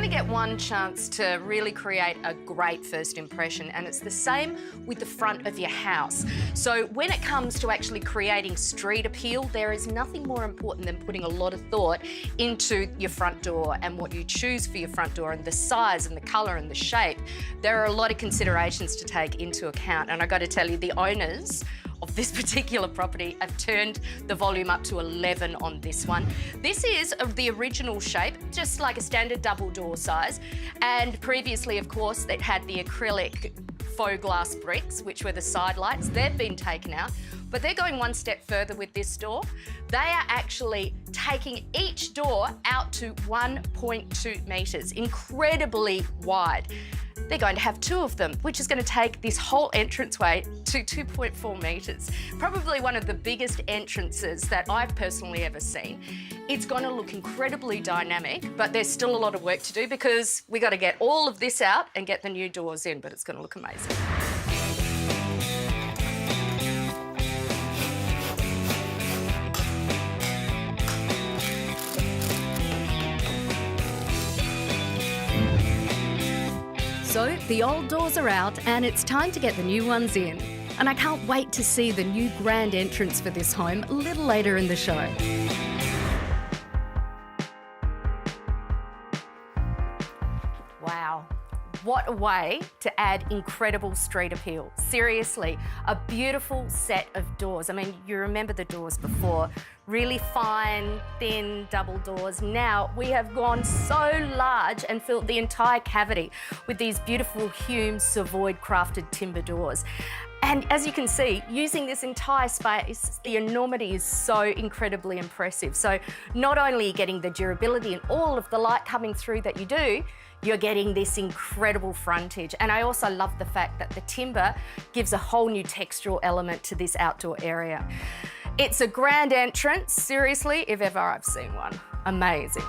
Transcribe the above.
only get one chance to really create a great first impression, and it's the same with the front of your house. So when it comes to actually creating street appeal, there is nothing more important than putting a lot of thought into your front door and what you choose for your front door and the size and the colour and the shape. There are a lot of considerations to take into account, and I got to tell you, the owners of this particular property have turned the volume up to 11 on this one. This is of the original shape, just like a standard double door size. And previously, of course, it had the acrylic faux glass bricks, which were the side lights. They've been taken out, but they're going one step further with this door. They are actually taking each door out to 1.2 metres, incredibly wide. They're going to have two of them, which is going to take this whole entranceway to 2.4 metres. Probably one of the biggest entrances that I've personally ever seen. It's going to look incredibly dynamic, but there's still a lot of work to do because we got to get all of this out and get the new doors in, but it's going to look amazing. So the old doors are out and it's time to get the new ones in. And I can't wait to see the new grand entrance for this home a little later in the show. Wow. What a way to add incredible street appeal. Seriously, a beautiful set of doors. I mean, you remember the doors before. Really fine, thin, double doors. Now we have gone so large and filled the entire cavity with these beautiful Hume Savoy crafted timber doors. And as you can see, using this entire space, the enormity is so incredibly impressive. So not only are you getting the durability and all of the light coming through that you do, you're getting this incredible frontage. And I also love the fact that the timber gives a whole new textural element to this outdoor area. It's a grand entrance, seriously, if ever I've seen one. Amazing.